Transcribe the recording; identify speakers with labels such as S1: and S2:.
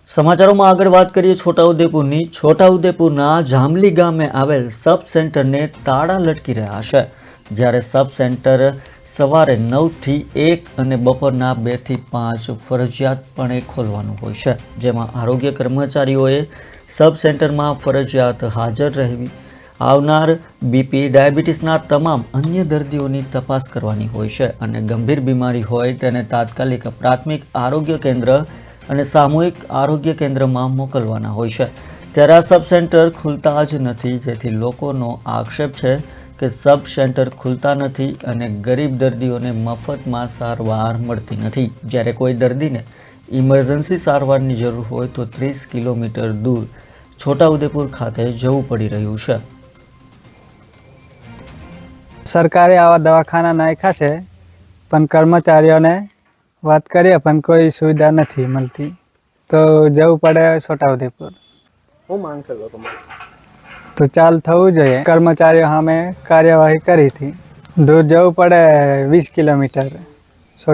S1: સમાચારોમાં આગળ વાત કરીએ છોટાઉદેપુરની. છોટાઉદેપુરના જામલી ગામે આવેલ સબ સેન્ટરને તાળા લટકી રહ્યા છે. જ્યારે સબ સેન્ટર સવારે 9 થી 1 અને બપોરના 2 થી 5 ફરજિયાતપણે ખોલવાનું હોય છે, જેમાં આરોગ્ય કર્મચારીઓએ સબ સેન્ટરમાં ફરજિયાત હાજર રહેવી, આવનાર બીપી, ડાયાબિટીસના તમામ અન્ય દર્દીઓની તપાસ કરવાની હોય છે અને ગંભીર બીમારી હોય તેને તાત્કાલિક પ્રાથમિક આરોગ્ય કેન્દ્ર અને સામૂહિક આરોગ્ય કેન્દ્રમાં મોકલવાના હોય છે. ત્યારે આ સબ સેન્ટર ખુલતા જ નથી, જેથી લોકોનો આક્ષેપ છે કે સબ સેન્ટર ખુલતા નથી અને ગરીબ દર્દીઓને મફતમાં સારવાર મળતી નથી. જ્યારે કોઈ દર્દીને ઇમરજન્સી સારવારની જરૂર હોય તો 30 કિલોમીટર દૂર છોટાઉદેપુર ખાતે જવું પડી રહ્યું છે.
S2: સરકારે આવા દવાખાના નાખ્યા છે, પણ કર્મચારીઓને વાત કરીએ પણ કોઈ સુવિધા નથી મળતી, તો જવું પડે છોટાઉદેપુર.
S3: હું માંગ કરતો તમારે
S2: તો ચાલુ થવું જોઈએ. કર્મચારીઓ સામે કાર્યવાહી કરી હતી. દૂર જવું પડે 20 કિલોમીટર.